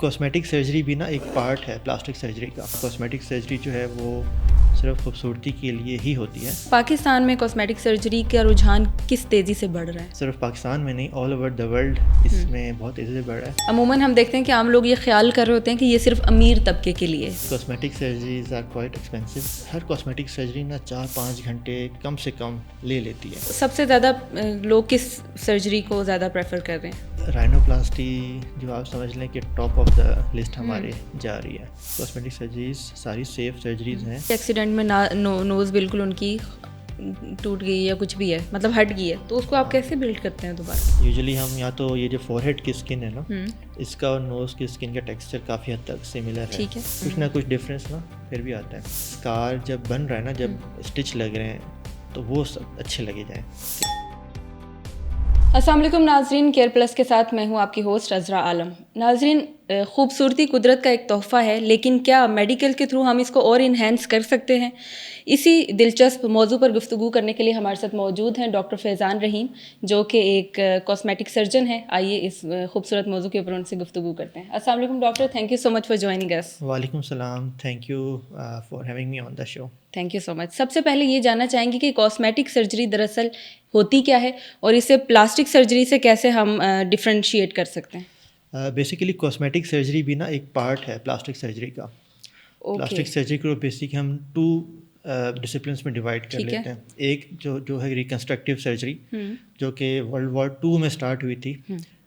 Cosmetic surgery بھی نا ایک پارٹ ہے پلاسٹک سرجری کا. کاسمیٹک سرجری جو ہے وہ صرف خوبصورتی کے لیے ہی ہوتی ہے. پاکستان میں کاسمیٹک سرجری کا رجحان کس تیزی سے بڑھ رہا ہے؟ صرف پاکستان میں نہیں، آل اوور دا ورلڈ اس میں بہت تیزی سے بڑھ رہا ہے. عموماً ہم دیکھتے ہیں کہ عام لوگ یہ خیال کر رہے ہوتے ہیں کہ یہ صرف امیر طبقے کے لیے. Cosmetic surgeries are quite expensive. ہر کاسمیٹک سرجری نا 4-5 گھنٹے کم سے کم لے لیتی ہے. سب سے زیادہ لوگ کس سرجری کو زیادہ پریفر کر رہے ہیں؟ رائنوپلاسٹی جو آپ سمجھ لیں کہ ٹاپ آف دا لسٹ ہمارے جا رہی ہے. کاسمیٹک سرجریز ساری سیف سرجریز ہیں. ایکسیڈنٹ میں نوز بالکل ان کی ٹوٹ گئی یا کچھ بھی ہے، مطلب ہٹ گئی ہے، تو اس کو آپ کیسے بلڈ کرتے ہیں دوبارہ؟ یوزلی ہم یا تو یہ جو فور ہیڈ کی اسکن ہے نا، اس کا اور نوز کی اسکن کا ٹیکسچر کافی حد تک سملر ہے. ٹھیک ہے، کچھ نہ کچھ ڈفرینس نا پھر بھی آتا ہے. اسکار جب بن رہا ہے نا، جب اسٹچ لگ رہے ہیں تو وہ سب اچھے لگے جائیں. السلام علیکم ناظرین، کیئر پلس کے ساتھ میں ہوں آپ کی ہوسٹ عذرا عالم. ناظرین، خوبصورتی قدرت کا ایک تحفہ ہے، لیکن کیا میڈیکل کے تھرو ہم اس کو اور انہینس کر سکتے ہیں؟ اسی دلچسپ موضوع پر گفتگو کرنے کے لیے ہمارے ساتھ موجود ہیں ڈاکٹر فیضان رحیم، جو کہ ایک کاسمیٹک سرجن ہے. آئیے اس خوبصورت موضوع کے اوپر ان سے گفتگو کرتے ہیں. السلام علیکم doctor, thank you so much for joining us. وعلیکم السلام، thank you for having me on the show. Thank you so much. سب سے پہلے یہ جاننا چاہیں گے کہ کاسمیٹک سرجری دراصل ہوتی کیا ہے اور اسے پلاسٹک سرجری سے کیسے ہم ڈفرینشیٹ کر سکتے ہیں؟ بیسیکلی کاسمیٹک سرجری بھی نا ایک پارٹ ہے پلاسٹک سرجری کا. پلاسٹک سرجری کو بیسک ہم 2 ڈسپلنس میں ڈیوائڈ کر لیتے ہیں. ایک جو ہے ریکنسٹرکٹیو سرجری، جو کہ World War II میں اسٹارٹ ہوئی تھی،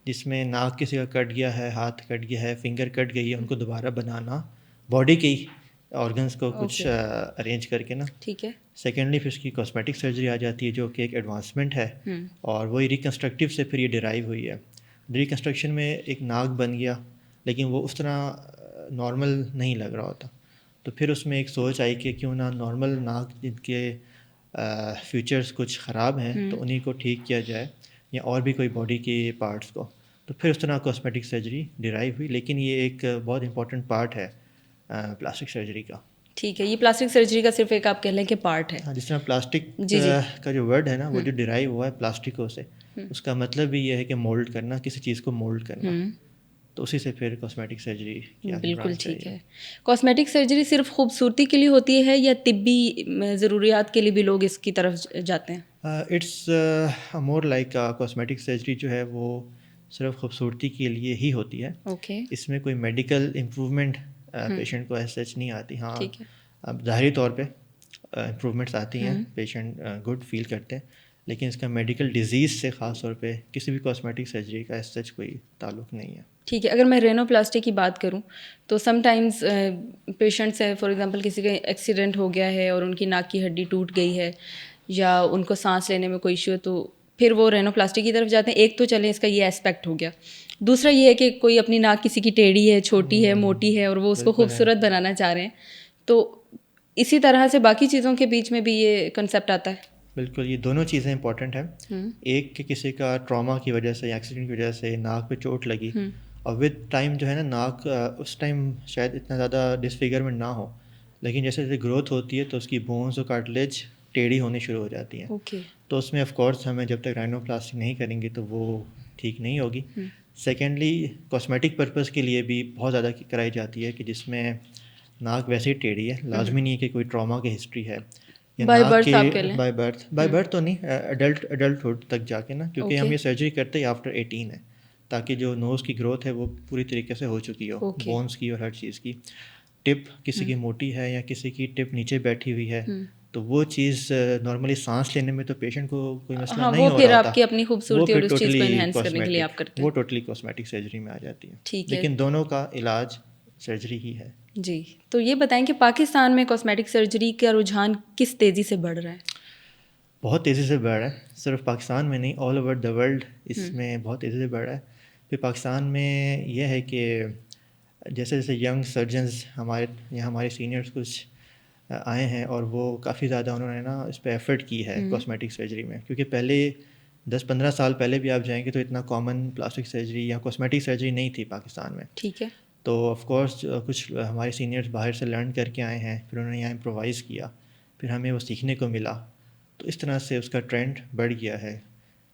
جس میں ناک کسی کا کٹ گیا ہے، ہاتھ کٹ گیا ہے، فنگر کٹ گئی ہے، ان کو دوبارہ بنانا باڈی کے آرگنس کو کچھ ارینج کر کے نا. ٹھیک ہے. سیکنڈلی پھر اس کی کاسمیٹک سرجری آ جاتی ہے، جو کہ ایک ایڈوانسمنٹ ہے، اور وہی ریکنسٹرکٹیو سے پھر یہ ڈرائیو ہوئی ہے. ریکنسٹرکشن میں ایک ناک بن گیا، لیکن وہ اس طرح نارمل نہیں لگ رہا ہوتا، تو پھر اس میں ایک سوچ آئی کہ کیوں نہ نارمل ناک جن کے فیچرز کچھ خراب ہیں تو انہیں کو ٹھیک کیا جائے، یا اور بھی کوئی باڈی کے پارٹس کو. تو پھر اس طرح کاسمیٹک سرجری ڈرائیو ہوئی. لیکن یہ ایک بہت امپورٹنٹ پارٹ ہے پلاسٹک سرجری کا. ٹھیک ہے، یہ پلاسٹک سرجری کا صرف ایک آپ کہہ لیں کہ پارٹ ہے. جس طرح پلاسٹک کا جو ورڈ ہے نا، وہ جو ڈرائیو ہوا ہے پلاسٹکوں سے، اس کا مطلب بھی یہ ہے کہ مولڈ کرنا، کسی چیز کو مولڈ کرنا. تو اسی سے پھر کاسمیٹک سرجری. بالکل ٹھیک ہے. کاسمیٹک سرجری صرف خوبصورتی کے لیے ہوتی ہے یا طبی ضروریات کے لیے بھی لوگ اس کی طرف جاتے ہیں؟ It's more like cosmetic surgery جو ہے وہ صرف خوبصورتی کے لیے ہی ہوتی ہے. اس میں کوئی میڈیکل امپروومنٹ پیشنٹ کو ایسا سچ نہیں آتی. ہاں، اب ظاہری طور پہ امپروومنٹس آتی ہیں، پیشنٹ گڈ فیل کرتے ہیں، لیکن اس کا میڈیکل ڈیزیز سے خاص طور پہ کسی بھی کاسمیٹک سرجری کا ایسا سچ کوئی تعلق نہیں ہے. ٹھیک ہے. اگر میں رینوپلاسٹی کی بات کروں تو سم ٹائمز پیشنٹس ہیں، فار ایگزامپل کسی کا ایکسیڈنٹ ہو گیا ہے اور ان کی ناک کی ہڈی ٹوٹ گئی ہے، یا ان کو سانس لینے میں کوئی ایشو ہے، تو پھر وہ رینوپلاسٹی کی طرف جاتے ہیں. ایک تو چلیں اس کا یہ اسپیکٹ ہو گیا. دوسرا یہ ہے کہ کوئی اپنی ناک کسی کی ٹیڑھی ہے، چھوٹی ہے، موٹی ہے، اور وہ اس کو خوبصورت بنانا چاہ رہے ہیں. تو اسی طرح سے باقی چیزوں کے بیچ میں بھی یہ کنسیپٹ آتا ہے. بالکل، یہ دونوں چیزیں امپورٹنٹ ہیں. ایک کہ کسی کا ٹراما کی وجہ سے یا ایکسیڈنٹ کی وجہ سے ناک پہ چوٹ لگی، اور ود ٹائم جو ہے نا ناک اس ٹائم شاید اتنا زیادہ ڈسفیگرمنٹ نہ ہو، لیکن جیسے جیسے گروتھ ہوتی ہے تو اس کی بونس اور کارٹلیج ٹیڑھی ہونی شروع ہو جاتی ہیں. تو اس میں آف کورس ہمیں جب تک رائنوپلاسٹی نہیں کریں گے تو وہ ٹھیک نہیں ہوگی. سیکنڈلی کاسمیٹک پرپز کے لیے بھی بہت زیادہ کرائی جاتی ہے، کہ جس میں ناک ویسے ہی ٹیڑھی ہے، لازمی نہیں ہے کہ کوئی ٹراما کی ہسٹری ہے، بائی برتھ تو نہیں، ایڈلٹہڈ تک جا کے نا، کیونکہ ہم یہ سرجری کرتے ہی آفٹر 18 ہے، تاکہ جو نوز کی گروتھ ہے وہ پوری طریقے سے ہو چکی ہو، بونس کی اور ہر چیز کی. ٹپ کسی کی موٹی ہے یا کسی کی ٹپ نیچے بیٹھی ہوئی ہے، تو وہ چیز نارملی سانس لینے میں تو پیشنٹ کو کوئی مسئلہ نہیں ہو رہا ہوتا، وہ ٹوٹلی کاسمیٹک سرجری میں آ جاتی ہے. لیکن دونوں کا علاج سرجری ہی ہے. جی، تو یہ بتائیں کہ پاکستان میں کاسمیٹک سرجری کا رجحان کس تیزی سے بڑھ رہا ہے؟ بہت تیزی سے بڑھ رہا ہے. صرف پاکستان میں نہیں، آل اوور دا ورلڈ اس میں بہت تیزی سے بڑھ رہا ہے. پھر پاکستان میں یہ ہے کہ جیسے جیسے ینگ سرجنز ہمارے سینئرس کچھ آئے ہیں، اور وہ کافی زیادہ انہوں نے نا اس پہ ایفرٹ کی ہے کاسمیٹک سرجری میں. کیونکہ پہلے 10-15 سال پہلے بھی آپ جائیں گے تو اتنا کامن پلاسٹک سرجری یا کاسمیٹک سرجری نہیں تھی پاکستان میں. ٹھیک ہے. تو آف کورس کچھ ہمارے سینئرس باہر سے لرن کر کے آئے ہیں، پھر انہوں نے یہاں امپرووائز کیا، پھر ہمیں وہ سیکھنے کو ملا. تو اس طرح سے اس کا ٹرینڈ بڑھ گیا ہے،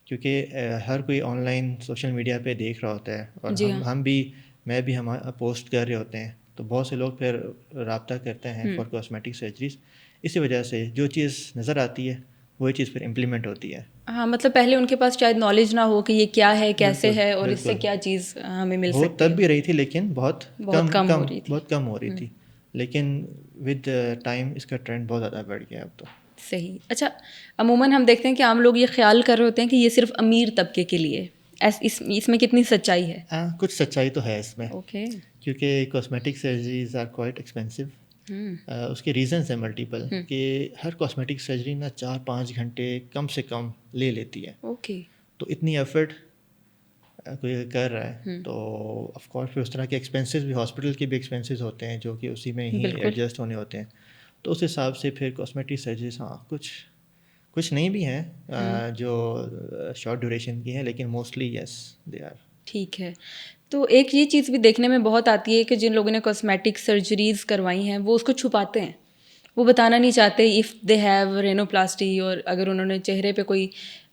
کیونکہ ہر کوئی آن لائن سوشل میڈیا پہ دیکھ رہا ہوتا ہے، اور ہم بھی میں بھی ہم پوسٹ کر رہے ہوتے ہیں تو بہت سے لوگ پھر رابطہ کرتے ہیں فار کاسمیٹک سرجریز. اسی وجہ سے جو چیز نظر آتی ہے وہی چیز پھر امپلیمنٹ ہوتی ہے. ہاں مطلب پہلے ان کے پاس شاید نالج نہ ہو کہ یہ کیا ہے, کیسے ہے, اور اس سے کیا چیز ہمیں مل ہو سکتی ہے. تب بھی رہی تھی لیکن بہت کم ہو رہی تھی. بہت کم ہو رہی تھی, لیکن ود ٹائم اس کا ٹرینڈ بہت زیادہ بڑھ گیا اب تو. صحیح. اچھا عموماً ہم دیکھتے ہیں کہ عام لوگ یہ خیال کر رہے ہوتے ہیں کہ یہ صرف امیر طبقے کے لیے, اس میں کتنی سچائی ہے؟ کچھ سچائی تو ہے اس میں, اوکے. کیونکہ cosmetic surgeries are quite expensive. اس کے ریزنس ہیں ملٹیپل, کہ ہر کاسمیٹک سرجری نا 4-5 گھنٹے کم سے کم لے لیتی ہے. اوکے. تو اتنی ایفرٹ کوئی کر رہا ہے تو آف کورس پھر اس طرح کے ایکسپینسز بھی, ہاسپٹل کے بھی ایکسپینسز ہوتے ہیں جو کہ اسی میں ہی ایڈجسٹ ہونے ہوتے ہیں. تو اس حساب سے پھر کاسمیٹک سرجریز ہاں کچھ نہیں بھی ہیں جو شارٹ ڈیوریشن کی ہیں, لیکن موسٹلی یس دے آر. ٹھیک ہے. تو ایک یہ چیز بھی دیکھنے میں بہت آتی ہے کہ جن لوگوں نے کاسمیٹک سرجریز کروائی ہیں وہ اس کو چھپاتے ہیں, وہ بتانا نہیں چاہتے اف دے ہیو رینوپلاسٹی, اور اگر انہوں نے چہرے پہ کوئی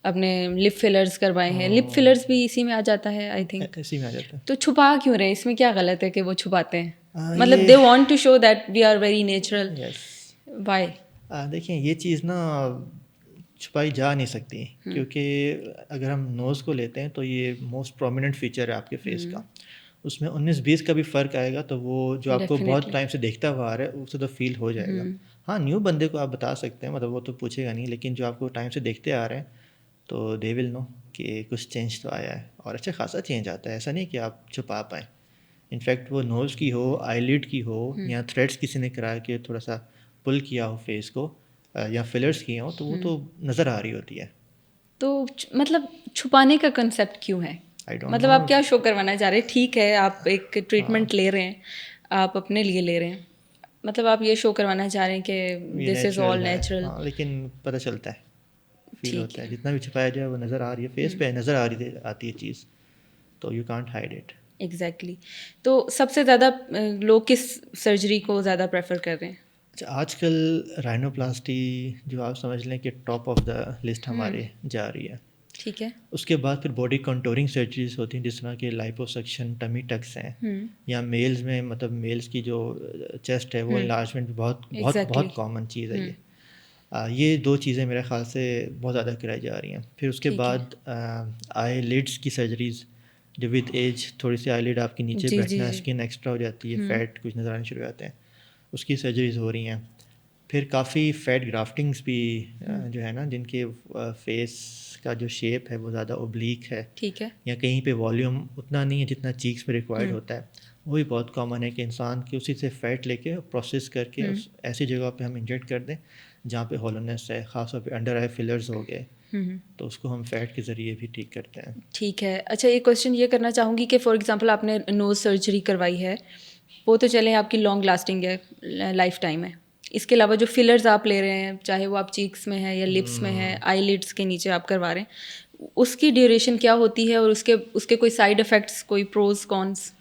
اپنے لپ فلرز کروائے ہیں, لپ فلرز بھی اسی میں آ جاتا ہے آئی تھنک. اسی میں آ جاتا ہے. تو چھپا کیوں رہے, اس میں کیا غلط ہے کہ وہ چھپاتے ہیں؟ مطلب they want to show that we are very natural. Why? دیکھیں یہ چیز نا چھپائی جا نہیں سکتی, کیونکہ اگر ہم نوز کو لیتے ہیں تو یہ موسٹ پرومیننٹ فیچر ہے آپ کے فیس کا. اس میں 19-20 کا بھی فرق آئے گا تو وہ جو آپ کو بہت ٹائم سے دیکھتا ہوا آ رہا ہے اسے تو فیل ہو جائے گا. ہاں نیو بندے کو آپ بتا سکتے ہیں, مطلب وہ تو پوچھے گا نہیں, لیکن جو آپ کو ٹائم سے دیکھتے آ رہے ہیں تو دے ول نو کہ کچھ چینج تو آیا ہے, اور اچھا خاصا چینج آتا ہے. ایسا نہیں کہ آپ چھپا پائیں. انفیکٹ وہ نوز کی ہو, آئی لڈ کی ہو, یا تھریڈس کسی نے کرا کے تھوڑا سا پل کیا ہو فیس کو, یا فلرس کیے ہوں, تو وہ تو نظر آ رہی ہوتی ہے. تو مطلب چھپانے کا کنسیپٹ کیوں ہے؟ مطلب آپ کیا شو کروانا چاہ رہے ہیں؟ ٹھیک ہے آپ ایک ٹریٹمنٹ لے رہے ہیں, آپ اپنے لیے لے رہے ہیں, مطلب آپ یہ شو کروانا چاہ رہے ہیں کہ دس از آل نیچرل. لیکن پتہ چلتا ہے, فیل ہوتا ہے, جتنا بھی چھپایا جائے وہ نظر آ رہی ہے, فیس پہ نظر آتی ہے چیز, تو you can't hide it. Exactly. تو سب سے زیادہ لوگ کس سرجری کو زیادہ پریفر کر رہے ہیں؟ اچھا آج کل رائنوپلاسٹی جو آپ سمجھ لیں کہ ٹاپ آف دا لسٹ ہمارے جا رہی ہے. ٹھیک ہے. اس کے بعد پھر باڈی کنٹورنگ سرجریز ہوتی ہیں, جس طرح کہ لائپوسکشن, ٹمی ٹکس ہیں, یا میلز میں مطلب میلز کی جو چیسٹ ہے وہ انلارجمنٹ بہت بہت بہت کامن چیز ہے. یہ 2 چیزیں میرے خیال سے بہت زیادہ کرائی جا رہی ہیں. پھر اس کے بعد آئی لیڈس کی سرجریز, جو ود ایج تھوڑی سی آئی لیڈ آپ کے نیچے بیٹھنا, اسکن ایکسٹرا ہو جاتی ہے, فیٹ کچھ نظر آنے شروع ہو جاتے ہیں, اس کی سرجریز ہو رہی ہیں. پھر کافی فیٹ گرافٹنگس بھی جو ہے نا, جن کے فیس کا جو شیپ ہے وہ زیادہ اوبلیک ہے, ٹھیک ہے, یا کہیں پہ والیوم اتنا نہیں ہے جتنا چیکس پہ ریکوائرڈ ہوتا ہے, وہی بہت کامن ہے کہ انسان کی اسی سے فیٹ لے کے پروسیس کر کے ایسی جگہ پہ ہم انجیکٹ کر دیں جہاں پہ ہولونیس ہے, خاص طور پہ انڈر آئی فلرز ہو گئے, تو اس کو ہم فیٹ کے ذریعے بھی ٹھیک کرتے ہیں. ٹھیک ہے. اچھا ایک کویشچن یہ کرنا چاہوں گی کہ فار ایگزامپل آپ نے نوز سرجری کروائی ہے, وہ تو چلیں آپ کی لانگ لاسٹنگ ہے, لائف ٹائم ہے. اس کے علاوہ جو فلرز آپ لے رہے ہیں, چاہے وہ آپ چیکس میں ہے یا لپس میں ہے, آئی لیڈس کے نیچے آپ کروا رہے ہیں, اس کی ڈیوریشن کیا ہوتی ہے, اور اس کے کوئی سائڈ افیکٹس, کوئی پروز کونس؟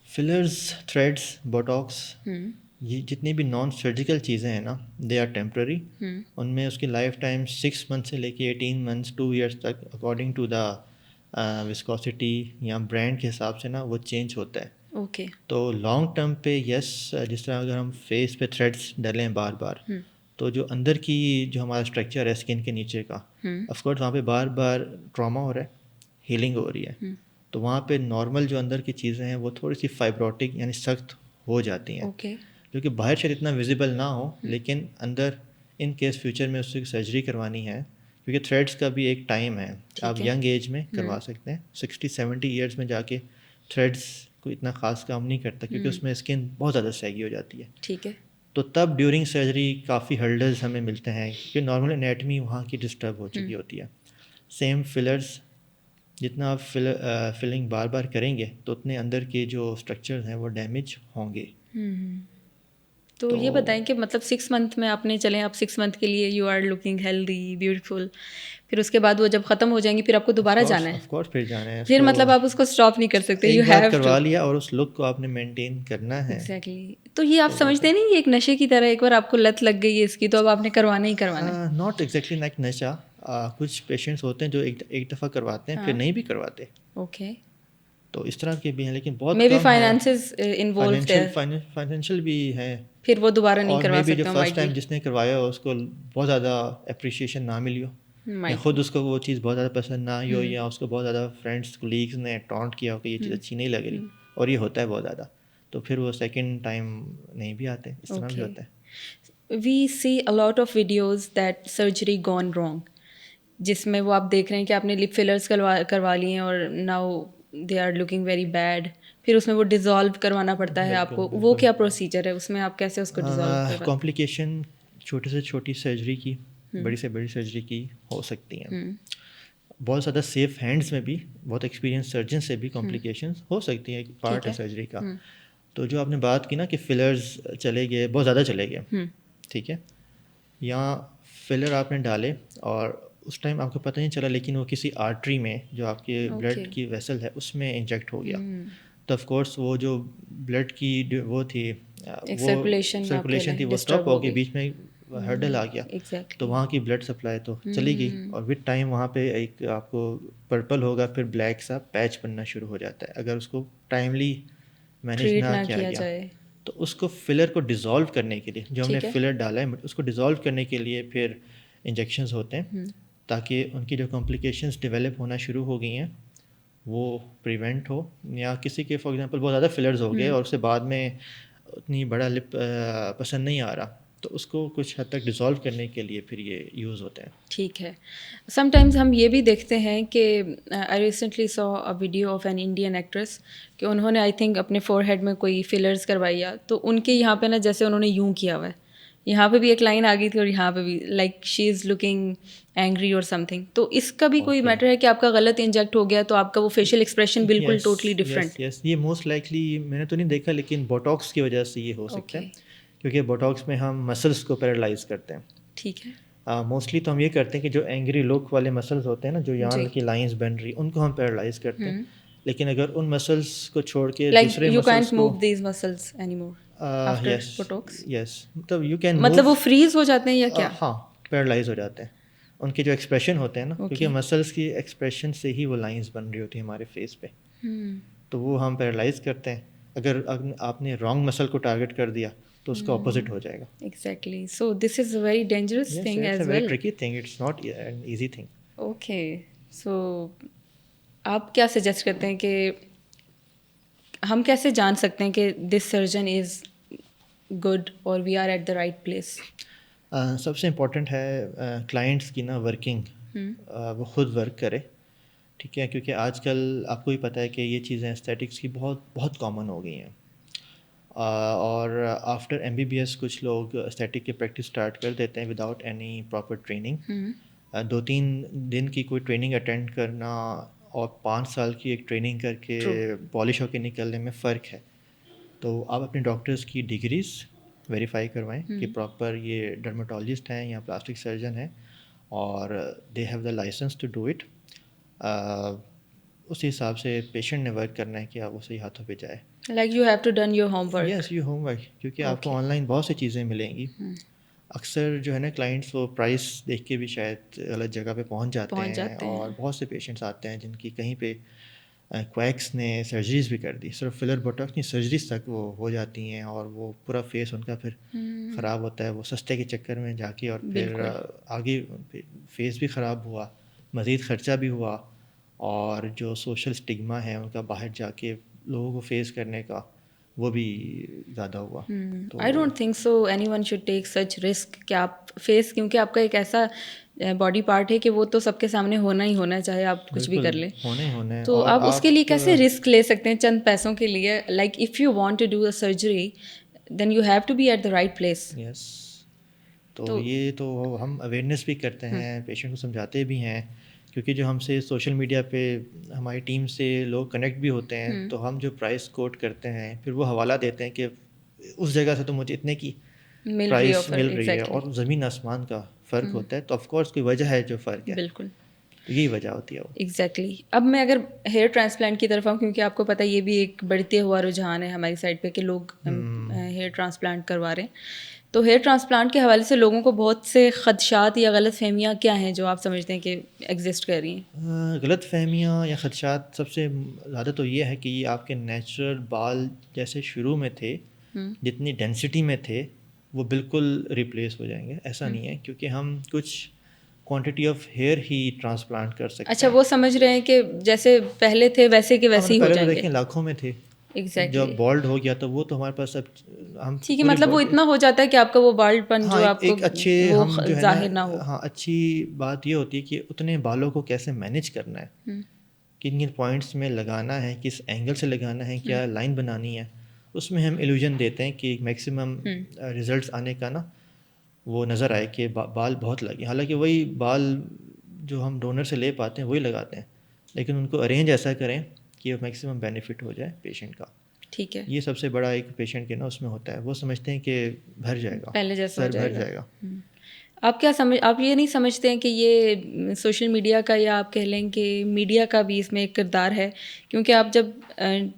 فلرز, تھریڈس, بوٹاکس, یہ جتنی بھی نان سرجیکل چیزیں ہیں نا, دے آر ٹیمپرری. ان میں اس کی لائف ٹائم 6 منتھ سے لے کے 18 منتھس 2 ایئرس تک اکارڈنگ ٹو دا وسکوسٹی یا برانڈ کے حساب سے نا وہ چینج ہوتا ہے. اوکے. تو لانگ ٹرم پہ یس, جس طرح اگر ہم فیس پہ تھریڈس ڈلیں بار بار, تو جو اندر کی جو ہمارا اسٹرکچر ہے اسکن کے نیچے کا, آف کورس وہاں پہ بار بار ٹراما ہو رہا ہے, ہیلنگ ہو رہی ہے, تو وہاں پہ نارمل جو اندر کی چیزیں ہیں وہ تھوڑی سی فائبروٹک یعنی سخت ہو جاتی ہیں, جو کہ باہر شاید اتنا ویزیبل نہ ہو, لیکن اندر ان کیس فیوچر میں اس کی سرجری کروانی ہے, کیونکہ تھریڈس کا بھی ایک ٹائم ہے. آپ ینگ ایج میں کروا سکتے ہیں, 60-70 ایئرس میں جا کے تھریڈس کو اتنا خاص کام نہیں کرتا, کیونکہ اس میں اسکن بہت زیادہ سیگی ہو جاتی ہے. ٹھیک ہے. تو تب ڈیورنگ سرجری کافی ہرڈلز ہمیں ملتے ہیں, کیونکہ نارمل انیٹمی وہاں کی ڈسٹرب ہو چکی ہوتی ہے. سیم فلرز, جتنا آپ فلنگ بار بار کریں گے تو اتنے اندر کے جو اسٹرکچرز ہیں وہ ڈیمیج ہوں گے. تو یہ بتائیں کہ مطلب 6 منتھ میں آپ نے چلیں, آپ 6 منتھ کے لیے you are looking healthy, beautiful, پھر اس کے بعد وہ جب ختم ہو جائیں گی پھر آپ کو دوبارہ جانا ہے. آف کورس پھر جانا ہے, پھر مطلب آپ اس کو اسٹاپ نہیں کر سکتے, یو ہیو کروا لیا اور اس لک کو آپ نے مینٹین کرنا ہے. ایگزیکٹلی. تو یہ آپ سمجھتے نہیں یہ ایک نشے کی طرح, ایک بار آپ کو لت لگ گئی ہے اس کی تو اب آپ نے کروانا ہی کروانا ہے. ناٹ ایگزیکٹلی لائک نشہ. کچھ پیشنٹس ہوتے ہیں جو ایک دفعہ کرواتے ہیں پھر نہیں بھی کرواتے. اوکے. تو اس طرح کے بھی ہیں لیکن بہت مے بی کم فائنانسز انوالوڈ ہے, فائنینشیل بھی ہیں, پھر وہ دوبارہ نہیں اور کروا مے بی جو سکتا فرسٹ ٹائم جس نے کروایا ہو اس کو بہت زیادہ اپریشیشن نہ ملی ہو, یا خود اس کو وہ چیز بہت زیادہ پسند نہ آئی ہو, یا اس کو بہت زیادہ فرینڈس کولیگس نے ٹانٹ کیا ہو کہ یہ چیز اچھی نہیں لگ رہی, اور یہ ہوتا ہے بہت زیادہ, تو پھر وہ سیکنڈ ٹائم نہیں بھی آتے, اس طرح بھی ہوتا ہے. We see a lot of videos that surgery gone wrong, جس میں وہ آپ دیکھ رہے ہیں کہ آپ نے لپ فلرس کروا لیے ہیں اور now they are looking very bad, پھر اس میں وہ ڈیزالو کروانا پڑتا ہے آپ کو, وہ کیا پروسیجر ہے اس میں, آپ کیسے اس کو ڈیزالو کرواتے ہیں؟ کمپلیکیشن چھوٹے سے چھوٹی سرجری کی, بڑی سے بڑی سرجری کی ہو سکتی ہیں. بہت زیادہ سیف ہینڈس میں بھی, بہت ایکسپیرینس سرجن سے بھی کمپلیکیشنس ہو سکتی ہیں, ایک پارٹ ہے سرجری کا. تو جو آپ نے بات کی نا کہ فلرز چلے گئے, بہت زیادہ چلے گئے, ٹھیک ہے, یا فلر آپ نے ڈالے اور اس ٹائم آپ کو پتہ نہیں چلا, لیکن وہ کسی آرٹری میں جو آپ کے بلڈ کی ویسل ہے اس میں انجیکٹ ہو گیا, تو آف کورس وہ جو بلڈ کی وہ تھی, وہ سرکولیشن تھی, وہ اسٹاپ ہو گئی, بیچ میں ہرڈل آ گیا, تو وہاں کی بلڈ سپلائی تو چلی گئی, اور وتھ ٹائم وہاں پہ ایک آپ کو پرپل ہوگا, پھر بلیک سا پیچ بننا شروع ہو جاتا ہے اگر اس کو ٹائملی مینیج نہ کیا گیا. تو اس کو فلر کو ڈیزالو کرنے کے لیے, جو ہم نے فلر ڈالا ہے اس کو ڈیزالو کرنے کے لیے پھر انجیکشنز ہوتے ہیں, تاکہ ان کی جو کمپلیکیشنز ڈیولپ ہونا شروع ہو گئی ہیں وہ پریونٹ ہو. یا کسی کے فار ایگزامپل بہت زیادہ فلرز ہو گئے اور اسے بعد میں اتنی بڑا لپ پسند نہیں آ رہا, تو اس کو کچھ حد تک ڈیزالو کرنے کے لیے پھر یہ یوز ہوتے ہیں. ٹھیک ہے. سم ٹائمز ہم یہ بھی دیکھتے ہیں کہ I recently so a video of an Indian actress کہ انہوں نے آئی تھنک اپنے فور ہیڈ میں کوئی فلرز کروایا, تو ان کے یہاں پہ نا جیسے انہوں نے یوں کیا ہوا ہے, یہاں پہ بھی ایک لائن آ گئی تھی اور یہاں پہ بھی like she is looking angry اور سم تھنگ. تو اس کا بھی کوئی میٹر ہے کہ آپ کا غلط انجیکٹ ہو گیا تو آپ کا وہ فیشیل ایکسپریشن بالکل ٹوٹلی ڈفرینٹ؟ یس, یہ موسٹ لائکلی میں نے تو نہیں دیکھا, لیکن بوٹاکس کی وجہ سے یہ ہو سکتا ہے, کیونکہ بوٹاکس میں ہم مسلس کو پیرالائز کرتے ہیں. ٹھیک ہے. موسٹلی تو ہم یہ کرتے ہیں کہ جو اینگری لک والے مسلس ہوتے ہیں نا, جو یہاں کی لائنس بن رہی, ان کو ہم پیرالائز کرتے ہیں. لیکن اگر ان مسلس کو چھوڑ کے دوسرے مسلس کو, یس, مطلب یو کین موو, مطلب وہ فریز ہو جاتے ہیں یا کیا؟ ہاں, پیرالائز ہو جاتے ہیں. ان کے جو ایکسپریشن ہوتے ہیں نا, کیونکہ مسلس کی ایکسپریشن سے ہی وہ لائنس بن رہی ہوتی ہیں ہمارے فیس پہ, تو وہ ہم پیرالائز کرتے ہیں. اگر آپ نے رانگ مسل کو ٹارگیٹ کر دیا تو اس کا اپوزٹ ہو جائے گا. Exactly. So this is a very dangerous thing as well. Very tricky thing, it's not an easy thing. Okay. So آپ کیا سجیسٹ کرتے ہیں کہ ہم کیسے جان سکتے ہیں کہ دس سرجن از گڈ اور we are at the right place? سب سے امپورٹنٹ ہے کلائنٹس کی نا ورکنگ, وہ خود ورک کرے, ٹھیک ہے, کیونکہ آج کل آپ کو بھی پتہ ہے کہ یہ چیزیں اسٹیٹکس کی بہت بہت کامن ہو گئی ہیں, اور آفٹر MBBS کچھ لوگ اسٹیٹک کی پریکٹس اسٹارٹ کر دیتے ہیں وداؤٹ اینی پراپر ٹریننگ. 2-3 دن کی کوئی ٹریننگ اٹینڈ کرنا اور 5 سال کی ایک ٹریننگ کر کے پالش ہو کے نکلنے میں فرق ہے. تو آپ اپنے ڈاکٹرز کی ڈگریز ویریفائی کروائیں کہ پراپر یہ ڈرمیٹولوجسٹ ہیں یا پلاسٹک سرجن ہیں, اور they have the licence to do it. اسی حساب سے پیشنٹ نے ورک کرنا ہے کہ آپ وہ صحیح ہاتھوں پہ جائے. Like you have to done your homework. Yes, you homework, کیونکہ آپ کو آن لائن بہت سی چیزیں ملیں گی. اکثر جو ہے نا کلائنٹس وہ پرائس دیکھ کے بھی شاید غلط جگہ پہ پہنچ جاتے ہیں, اور بہت سے پیشنٹس آتے ہیں جن کی کہیں پہ کویکس نے سرجریز بھی کر دی, صرف فلر بوٹاکس نہیں, سرجریز تک وہ ہو جاتی ہیں, اور وہ پورا فیس ان کا پھر خراب ہوتا ہے, وہ سستے کے چکر میں جا کے, اور پھر آگے فیس بھی خراب ہوا, مزید خرچہ بھی ہوا, اور جو سوشل اسٹگما ہے ان کا باہر جا کے لوگوں کو فیس کرنے کا وہ بھی زیادہ ہوا. I don't think so any one should take such risk کہ آپ فیس, کیونکہ آپ کا ایک ایسا باڈی پارٹ ہے کہ وہ تو سب کے سامنے ہونا ہی ہونا ہے, چاہے آپ کچھ بھی کر لیں. تو آپ اس کے لیے کیسے رسک لے سکتے ہیں چند پیسوں کے لیے؟ Like if you want to do a surgery then you have to be at the right place. Yes, تو یہ تو ہم اویئرنیس بھی کرتے ہیں, پیشنٹ کو سمجھاتے بھی ہیں, کیونکہ جو ہم سے سوشل میڈیا پہ ہماری ٹیم سے لوگ کنیکٹ بھی ہوتے ہیں, تو ہم جو پرائس کوٹ کرتے ہیں پھر وہ حوالہ دیتے ہیں کہ اس جگہ سے تو مجھے اتنے کی پرائس مل رہی ہے, اور زمین آسمان کا فرق ہوتا ہے. تو آف کورس کوئی وجہ ہے جو فرق ہے, بالکل, تو یہی وجہ ہوتی ہے وہ. ایگزیکٹلی. اب میں اگر ہیئر ٹرانسپلانٹ کی طرف آؤں, کیونکہ آپ کو پتہ یہ بھی ایک بڑھتے ہوا رجحان ہے ہماری سائڈ پہ کہ لوگ ہیئر ٹرانسپلانٹ کروا رہے ہیں. تو ہیئر ٹرانسپلانٹ کے حوالے سے لوگوں کو بہت سے خدشات یا غلط فہمیاں کیا ہیں جو آپ سمجھتے ہیں کہ ایگزسٹ کر رہی ہیں؟ غلط فہمیاں یا خدشات سب سے زیادہ تو یہ ہے کہ یہ آپ کے نیچرل بال جیسے شروع میں تھے جتنی ڈینسٹی میں تھے وہ بالکل ریپلیس ہو جائیں گے. ایسا نہیں ہے, کیونکہ ہم کچھ quantity of here he transplant کر سکتے ہیں. اچھا, وہ سمجھ رہے ہیں کہ جیسے پہلے تھے ویسے کے ویسے ہی ہو پہلے جائیں تو گے. دیکھیں لاکھوں میں تھے, ایگزیکٹلی. جب بالڈ ہو گیا تو وہ تو ہمارے پاس اب ہم ٹھیک ہے, مطلب وہ اتنا ہو جاتا ہے کہ آپ کا وہ بالڈ پن جو آپ کو ایک اچھے وہ ہم جو ہے ظاہر نہ ہو. ہاں, اچھی بات یہ ہوتی ہے کہ اتنے بالوں کو کیسے مینیج کرنا ہے, کن کن پوائنٹس میں لگانا ہے, کس اینگل سے لگانا ہے, کیا لائن بنانی ہے, اس میں ہم ایلوژن دیتے ہیں کہ میکسیمم ریزلٹس آنے کا نا وہ نظر آئے کہ بال بہت لگے. حالانکہ وہی بال جو ہم ڈونر سے لے پاتے ہیں وہی لگاتے ہیں, لیکن ان کو ارینج ایسا کریں کہ میکسیمم بینیفٹ ہو جائے پیشنٹ کا. ٹھیک ہے, یہ سب سے بڑا ایک پیشنٹ کے نا اس میں ہوتا ہے, وہ سمجھتے ہیں کہ بھر جائے گا, پہلے جیسا ہو سر بھر جائے گا. آپ کیا آپ یہ نہیں سمجھتے ہیں کہ یہ سوشل میڈیا کا یا آپ کہہ لیں کہ میڈیا کا بھی اس میں ایک کردار ہے؟ کیونکہ آپ جب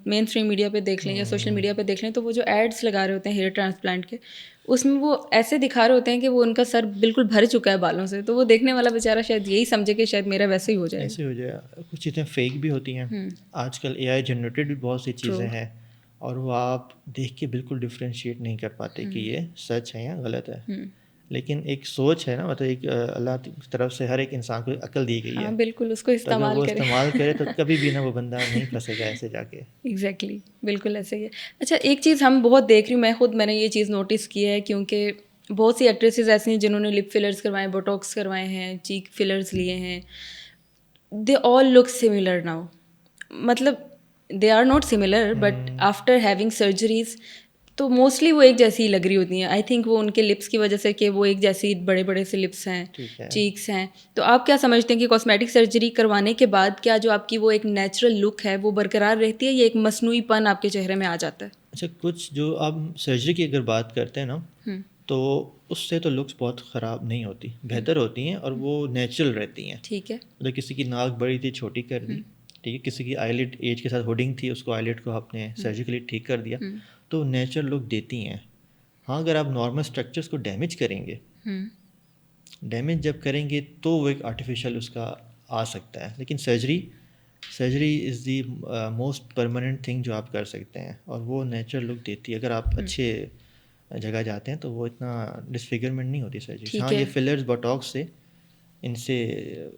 مین اسٹریم میڈیا پہ دیکھ لیں یا سوشل میڈیا پہ دیکھ لیں تو وہ جو ایڈس لگا رہے ہوتے ہیں ہیئر ٹرانسپلانٹ کے, اس میں وہ ایسے دکھا رہے ہوتے ہیں کہ وہ ان کا سر بالکل بھر چکا ہے بالوں سے, تو وہ دیکھنے والا بیچارہ شاید یہی سمجھے کہ شاید میرا ویسے ہی ہو جائے. ایسے ہو جائے. کچھ چیزیں فیک بھی ہوتی ہیں آج کل, اے آئی جنریٹڈ بھی بہت سی چیزیں ہیں, اور وہ آپ دیکھ کے بالکل ڈفرینشیٹ نہیں کر پاتے کہ یہ سچ ہے یا غلط ہے. لیکن ایک سوچ ہے نا, مطلب ایک اللہ کی طرف سے ہر ایک انسان کو عقل دی گئی ہے, بالکل اس کو اگر وہ استعمال کرے تو کبھی بھی نہ وہ بندہ نہیں پھنسے گا ایسے جا کے. ایگزیکٹلی, بالکل ایسے ہی ہے. اچھا, ایک چیز ہم بہت دیکھ رہی ہوں, میں نے یہ چیز نوٹس کی ہے, کیونکہ بہت سی ایکٹریسز ایسی ہیں جنہوں نے لپ فلرز کروائے ہیں, بوٹاکس کروائے ہیں, چیک فلرز لیے ہیں, دے آل لک سملر ناؤ. مطلب they are not similar but after having surgeries تو موسٹلی وہ ایک جیسی ہی لگ رہی ہوتی ہیں. آئی تھنک وہ ان کے لپس کی وجہ سے کہ وہ ایک جیسی بڑے بڑے سے لپس ہیں, چیکس ہیں. تو آپ کیا سمجھتے ہیں کہ کاسمیٹک سرجری کروانے کے بعد کیا جو آپ کی وہ ایک نیچرل لک ہے وہ برقرار رہتی ہے یا ایک مصنوعی پن آپ کے چہرے میں آ جاتا ہے؟ اچھا, کچھ جو آپ سرجری کی اگر بات کرتے ہیں نا تو اس سے تو لکس بہت خراب نہیں ہوتی, بہتر ہوتی ہیں اور وہ نیچرل رہتی ہیں. ٹھیک ہے, مطلب کسی کی ناک بڑی تھی چھوٹی کر دی, ٹھیک ہے, کسی کی آئیلٹ ایج کے ساتھ ہوڈنگ تھی اس کو آئیلٹ کو آپ نے سرجیکلی ٹھیک کر دیا, تو نیچرل لک دیتی ہیں. ہاں, اگر آپ نارمل اسٹرکچرس کو ڈیمیج کریں گے, ڈیمیج جب کریں گے تو وہ ایک آرٹیفیشیل اس کا آ سکتا ہے. لیکن surgery is the most permanent thing جو آپ کر سکتے ہیں, اور وہ نیچرل لک دیتی ہے. اگر آپ اچھے جگہ جاتے ہیں تو وہ اتنا ڈسفیگرمنٹ نہیں ہوتی سرجری. ہاں, یہ فلرز بوٹاکس سے ان سے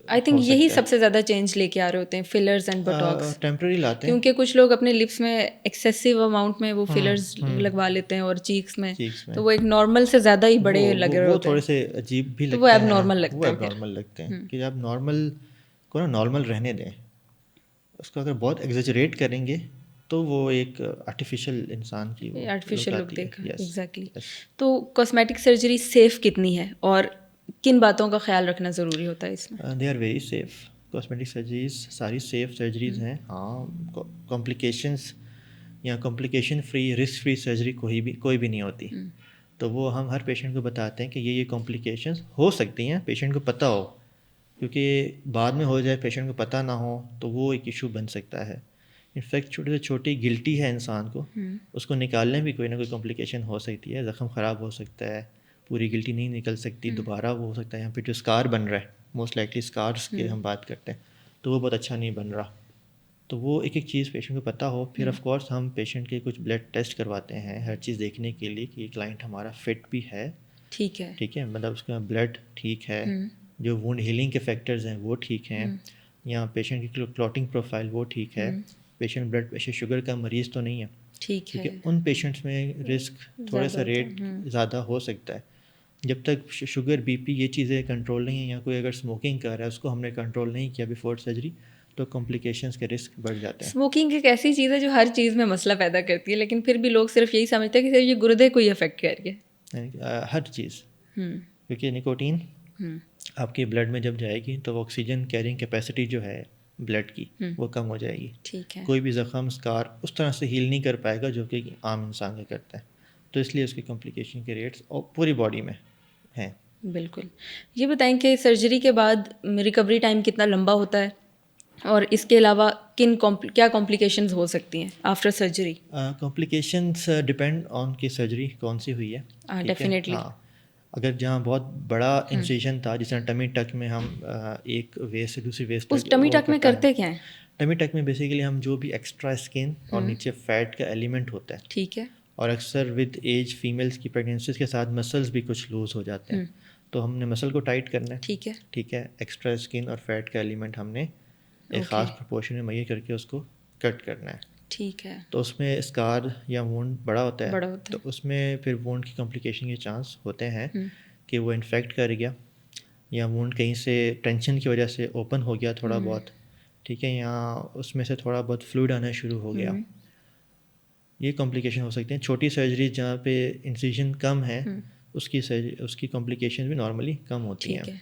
آئی تھنک یہی سب سے زیادہ چینج لے کے آ رہے ہوتے ہیں, فلرز اینڈ بوٹاکس. ٹیمپرری لاتے ہیں, کیونکہ کچھ لوگ اپنے لپس میں ایکسیسو اماؤنٹ میں وہ فلرز لگوا لیتے ہیں, اور چیکس میں تو وہ ایک نارمل سے زیادہ ہی بڑے لگ رہے ہوتے ہیں, وہ تھوڑے سے عجیب بھی لگتے ہیں, وہ اب نارمل لگتے ہیں. وہ اب نارمل لگتے ہیں کہ آپ نارمل کو نا نارمل رہنے دیں. اس کو اگر بہت ایگزیجریٹ کریں گے تو وہ ایک آرٹیفیشیل انسان کی آرٹیفیشیل لک دیکھ. ایگزیکٹلی. تو کاسمیٹک سرجری سیف کتنی ہے اور کن باتوں کا خیال رکھنا ضروری ہوتا ہے اس میں؟ They are very safe. Cosmetic surgeries ساری سیف سرجریز ہیں. ہاں, کمپلیکیشنس یا complication free risk free surgery کوئی بھی نہیں ہوتی. تو وہ ہم ہر پیشنٹ کو بتاتے ہیں کہ یہ کمپلیکیشنس ہو سکتی ہیں, پیشنٹ کو پتہ ہو, کیونکہ بعد میں ہو جائے پیشنٹ کو پتہ نہ ہو تو وہ ایک ایشو بن سکتا ہے. انفیکٹ چھوٹی سے چھوٹی گلٹی ہے انسان کو, اس کو نکالنے میں بھی کوئی نہ کوئی کمپلیکیشن ہو سکتی ہے, زخم خراب ہو سکتا ہے, پوری گلٹی نہیں نکل سکتی, دوبارہ وہ ہو سکتا ہے. یہاں پہ جو اسکار بن رہا ہے, موسٹ لائکلی اسکارس کی ہم بات کرتے ہیں, تو وہ بہت اچھا نہیں بن رہا. تو وہ ایک ایک چیز پیشنٹ کو پتہ ہو. پھر آف کورس ہم پیشنٹ کے کچھ بلڈ ٹیسٹ کرواتے ہیں ہر چیز دیکھنے کے لیے کہ کلائنٹ ہمارا فٹ بھی ہے. ٹھیک ہے, مطلب اس کا بلڈ ٹھیک ہے, جو وونڈ ہیلنگ کے فیکٹرز ہیں وہ ٹھیک ہیں, یا پیشنٹ کی کلاٹنگ پروفائل وہ ٹھیک ہے, پیشنٹ بلڈ پریشر شوگر کا مریض تو نہیں ہے. کیونکہ ان پیشنٹس میں رسک تھوڑا سا ریٹ زیادہ ہو سکتا ہے. جب تک شوگر بی پی یہ چیزیں کنٹرول نہیں ہیں, یا کوئی اگر اسموکنگ کر رہا ہے اس کو ہم نے کنٹرول نہیں کیا بیفور سرجری, تو کمپلیکیشنس کے رسک بڑھ جاتے ہیں. اسموکنگ ایک ایسی چیز ہے جو ہر چیز میں مسئلہ پیدا کرتی ہے, لیکن پھر بھی لوگ صرف یہی سمجھتے ہیں کہ صرف یہ گردے کو ہی افیکٹ کر کے, ہر چیز, کیونکہ نکوٹین آپ کے بلڈ میں جب جائے گی تو آکسیجن کیرنگ کیپیسٹی جو ہے بلڈ کی وہ کم ہو جائے گی. کوئی بھی زخم اسکار اس طرح سے ہیل نہیں کر پائے گا جو کہ عام انسان کا کرتا ہے. تو اس لیے اس کی کمپلیکیشن کے ریٹس پوری باڈی میں ہیں. بالکل. یہ بتائیں کہ سرجری کے بعد ریکوری ٹائم کتنا لمبا ہوتا ہے, اور اس کے علاوہ کیا کمپلیکیشنز ہو سکتی ہیں after surgery? Complications depend on کہ سرجری کون سی ہوئی ہے. ڈیفینیٹلی. ہاں اگر جہاں بہت بڑا انسیشن تھا جس طرح ٹمی ٹک میں ہم ایک ویس سے دوسری ویس اس ٹمی ٹک میں کرتے کیا ہیں؟ ٹمی ٹک میں بیسیکلی ہم جو بھی ایکسٹرا اسکن اور نیچے فیٹ کا ایلیمنٹ ہوتا ہے. ٹھیک ہے. اور اکثر ود ایج فیمیلس کی پریگنینسیز کے ساتھ مسلس بھی کچھ لوز ہو جاتے ہیں, تو ہم نے مسل کو ٹائٹ کرنا ہے. ٹھیک ہے. ٹھیک ہے. ایکسٹرا اسکن اور فیٹ کا ایلیمنٹ ہم نے ایک خاص پرپورشن میں مہیا کر کے اس کو کٹ کرنا ہے. ٹھیک ہے. تو اس میں اسکار یا وونڈ بڑا ہوتا ہے, تو اس میں پھر وونڈ کی کمپلیکیشن کے چانس ہوتے ہیں کہ وہ انفیکٹ کر گیا, یا وونڈ کہیں سے ٹینشن کی وجہ سے اوپن ہو گیا تھوڑا بہت. ٹھیک ہے. یا اس میں سے تھوڑا بہت فلوئڈ آنا شروع ہو گیا. یہ کمپلیکیشن ہو سکتے ہیں. چھوٹی سرجری جہاں پہ انسیژن کم ہے اس کی کمپلیکیشن بھی نارملی کم ہوتی ہیں.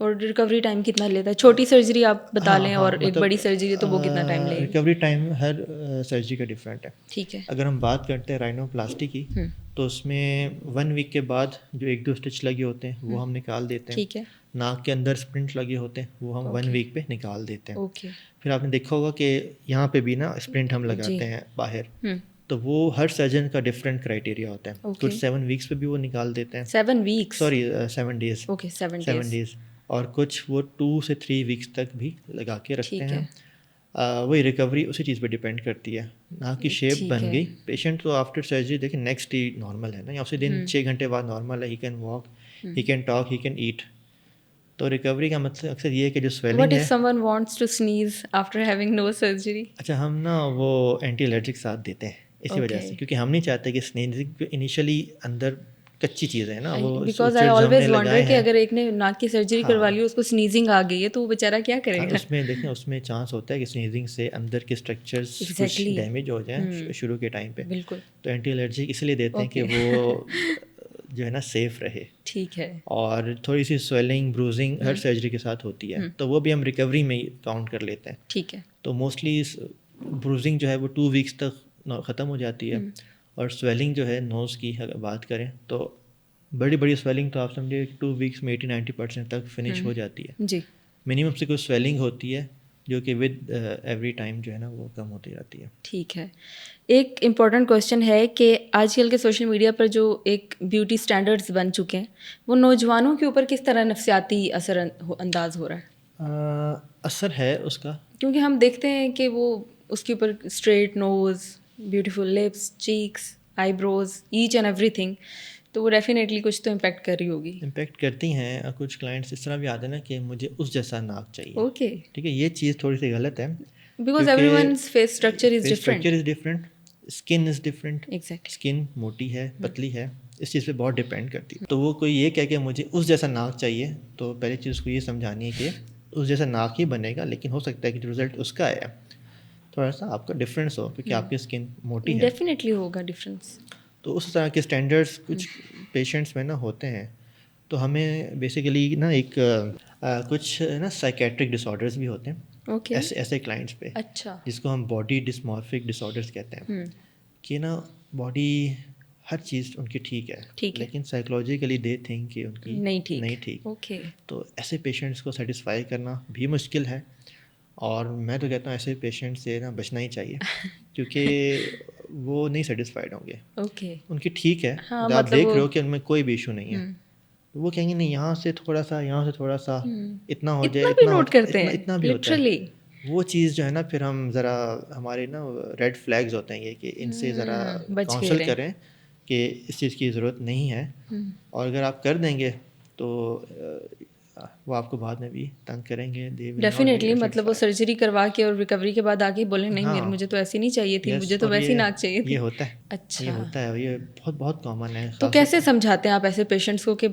اور ریکوری ٹائم کتنا لیتا ہے؟ چھوٹی سرجری آپ بتا لیں, اور ایک بڑی سرجری تو وہ کتنا ٹائم لے گی؟ ریکوری ٹائم ہر سرجری کا ڈفرینٹ ہے. ٹھیک ہے. اگر ہم بات کرتے ہیں رائنوپلاسٹی کی, تو اس میں 1 ویک کے بعد جو 1-2 اسٹچ لگے ہوتے ہیں وہ ہم نکال دیتے ہیں. ٹھیک ہے. ناک کے اندر اسپرنٹ لگے ہوتے ہیں وہ ہم 1 ویک پہ نکال دیتے ہیں. اوکے. پھر آپ نے دیکھا ہوگا کہ یہاں پہ بھی نا اسپرنٹ ہم لگاتے ہیں باہر, تو وہ ہر سرجن کا ڈفرینٹ کرائٹیریا ہوتا ہے. کچھ 7 ویکس پہ بھی وہ نکال دیتے ہیں. 7 weeks? Sorry 7 days. Okay 7 days. اور کچھ وہ 2 سے 3 ویکس تک بھی لگا کے رکھتے ہیں. وہی ریکوری اسی چیز پہ ڈپینڈ کرتی ہے. ناک کی شیپ بن گئی, پیشنٹ تو آفٹر سرجری دیکھیں نیکسٹ ڈے نارمل ہے نا, یا اسی دن 6 گھنٹے بعد نارمل ہے. He can walk, he can talk, he can eat. تو ریکوری کا مطلب اکثر یہ ہے کہ جو سویلنگ ہے. What if someone wants to sneeze after having no surgery? اچھا, ہم نا وہ اینٹی الرجک ساتھ دیتے ہیں اسی وجہ سے, کیونکہ ہم نہیں چاہتے کہ سنیزنگ انیشلی اندر کچی چیزیں ہیں نا وہ. بیکاز آئی آلویز ونڈر کہ اگر ایک نے ناک کی سرجری کروا لی اس کو سنیزنگ آ گئی ہے تو وہ بیچارہ کیا کرے گا؟ اس میں دیکھیں اس میں چانس ہوتا ہے کہ سنیزنگ سے اندر کے اسٹرکچرز کچھ ڈیمیج ہو جائیں شروع کے ٹائم پہ. بالکل. تو اینٹی الرجک اس لیے دیتے ہیں کہ وہ جو ہے نا سیف رہے. ٹھیک ہے. اور تھوڑی سی سویلنگ بروزنگ ہر سرجری کے ساتھ ہوتی ہے, تو وہ بھی ہم ریکوری میں کاؤنٹ کر لیتے ہیں. ٹھیک ہے. تو موسٹلی بروزنگ جو ہے وہ 2 ویکس تک ختم ہو جاتی ہے. اور سویلنگ جو ہے نوز کی اگر بات کریں تو بڑی سویلنگ تو آپ سمجھے 2 ویکس میں 80-90% تک فنش ہو جاتی ہے. جی. منیمم سے کوئی سویلنگ ہوتی ہے جو کہ ود ایوری ٹائم جو ہے نا وہ کم ہوتی جاتی ہے. ٹھیک ہے. ایک امپورٹنٹ کویشچن ہے کہ آج کل کے سوشل میڈیا پر جو ایک بیوٹی اسٹینڈرڈس بن چکے ہیں وہ نوجوانوں کے اوپر کس طرح نفسیاتی اثر انداز ہو رہا ہے؟ اثر ہے اس کا, کیونکہ ہم دیکھتے ہیں کہ وہ اس کے اوپر اسٹریٹ نوز, بیوٹیفل لپس, چیکس, آئی بروز, ایچ اینڈ ایوری تھنگ, تو وہ ڈیفینیٹلی کچھ تو امپیکٹ کر رہی ہوگی. امپیکٹ کرتی ہیں. کچھ کلائنٹس اس طرح بھی آتے ہیں نا کہ مجھے اس جیسا ناک چاہیے. اوکے. ٹھیک ہے, یہ چیز تھوڑی سی غلط ہے because every one's face structure is different, skin is different. Exactly. Skin موٹی ہے, پتلی ہے, اس چیز پہ بہت ڈپینڈ کرتی ہے. تو وہ کوئی یہ کہہ کہ مجھے اس جیسا ناک چاہیے, تو پہلی چیز کو یہ سمجھانی ہے کہ اس جیسا ناک ہی بنے گا, لیکن ہو سکتا ہے کہ جو رزلٹ اس کا آیا تھوڑا سا آپ کا ڈفرینس ہو, کیونکہ آپ کی اسکن موٹی ہے. ڈیفینیٹلی ہوگا ڈفرینس. تو اس طرح کے اسٹینڈرڈس کچھ پیشنٹس میں نا ہوتے ہیں. تو ہمیں بیسیکلی نا ایک کچھ نا سائیکیٹرک ڈس آرڈرز بھی ہوتے ہیں ایسے کلائنٹس پہ. اچھا. جس کو ہم باڈی ڈسمورفک ڈس آرڈرز کہتے ہیں, کہ نا باڈی ہر چیز ان کی ٹھیک ہے, لیکن سائیکولوجیکلی دے تھنک کہ ان کی نہیں ٹھیک. اوکے. تو ایسے پیشنٹس کو سیٹسفائی کرنا بھی مشکل ہے, اور میں تو کہتا ہوں ایسے پیشنٹ سے نا بچنا ہی چاہیے, کیونکہ وہ نہیں سیٹسفائڈ ہوں گے. اوکے. ان کی ٹھیک ہے, آپ دیکھ رہے ہو کہ ان میں کوئی بھی ایشو نہیں ہے, وہ کہیں گے نہیں یہاں سے تھوڑا سا اتنا ہو جائے, اتنا بھی ہوتا ہے. وہ چیز جو ہے نا پھر ہم ذرا ہمارے نا ریڈ فلیگز ہوتے ہیں یہ کہ ان سے ذرا کاؤنسل کریں کہ اس چیز کی ضرورت نہیں ہے, اور اگر آپ کر دیں گے تو وہ آپ کو بعد میں بھی تنگ کریں گے. ڈیفینیٹلی. مطلب وہ سرجری کروا کے اور ریکوری کے بعد آگے بولیں نہیں مجھے تو ایسی نہیں چاہیے تھی, مجھے تو ویسی ناک چاہیے تھی. یہ ہوتا ہے. اچھا. یہ ہوتا ہے, یہ بہت کامن ہے. تو کیسے سمجھاتے ہیں آپ ایسے پیشنٹس کو کہ